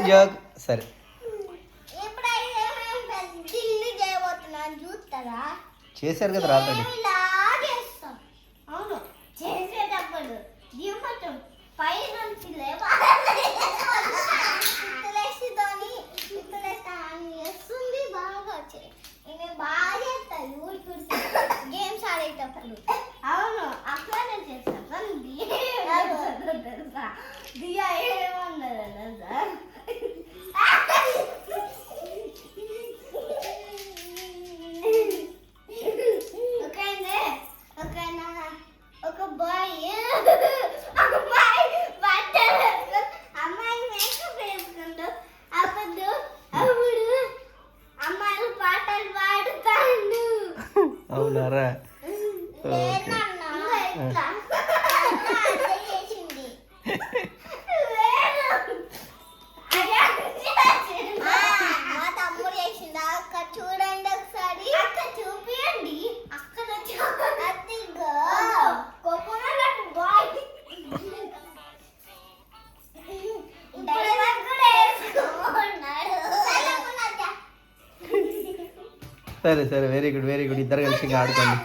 Joke. సరే చేశారు కదా ఆల్రెడీ. అవును, చేసేటప్పుడు పై నుంచి చేస్తుంది బాగా. బాగా చేస్తాను గేమ్స్ ఆడేటప్పుడు. అవును, అట్లానే చేస్తాను. తెలుసా దియా ఏమన్నదా తెలుసా? ఒక బాయ్ అమ్మాయిని మేకప్ వేసుకుంటూ అప్పుడు అమ్మాయిలు పాటలు పాడుతాడు. అవునారా? మా తమ్ముడు చేసింది. అక్క చూడండి ఒకసారి. అక్క చూపియండి. అక్కడ సరే సరే, వెరీ గుడ్ వెరీ గుడ్. ఇద్దరు కలిసి ఇంకా ఆడుకోండి.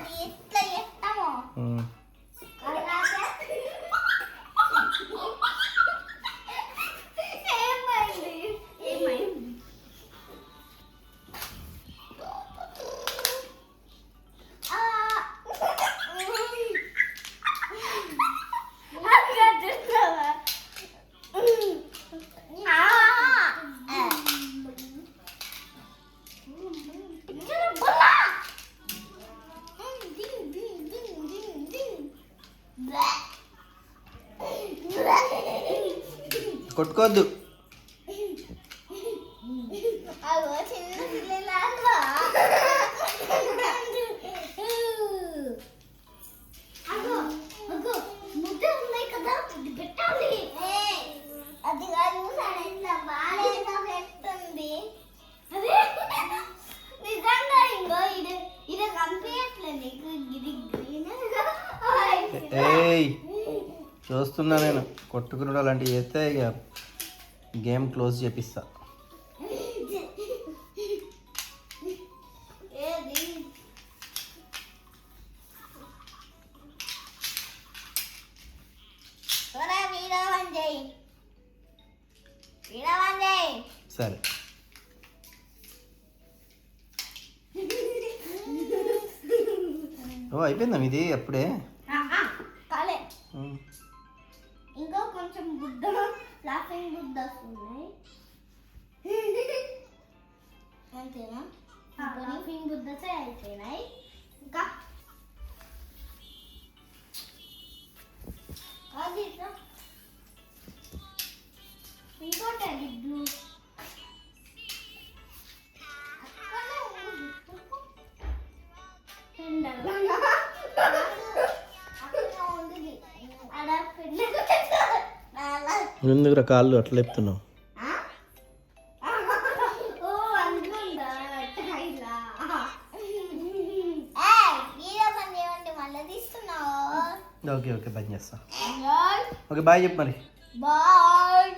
కొట్టుకోవద్దు. ఏయ్, చూస్తున్నా నేను. కొట్టుకున్నాడు అలాంటివి చేస్తే ఇక గేమ్ క్లోజ్ చేపిస్తా. సరే ఓ, అయిపోయిందా మీది అప్పుడే? ఇంకా కొంచెం బుద్ధ లాఫింగ్ బుద్ధస్ ఉన్నాయి. అంతేనా? లాఫింగ్ బుద్ధసే అయిపోయినాయి. ఇంకా అది ఇంకోటి అది బ్లూ. ఎందుకు కాళ్ళు అట్లా లేపుతున్నావు? ఓకే ఓకే, బంద్ చేస్తా. ఓకే బాయ్ చెప్పు మరి. బాయ్.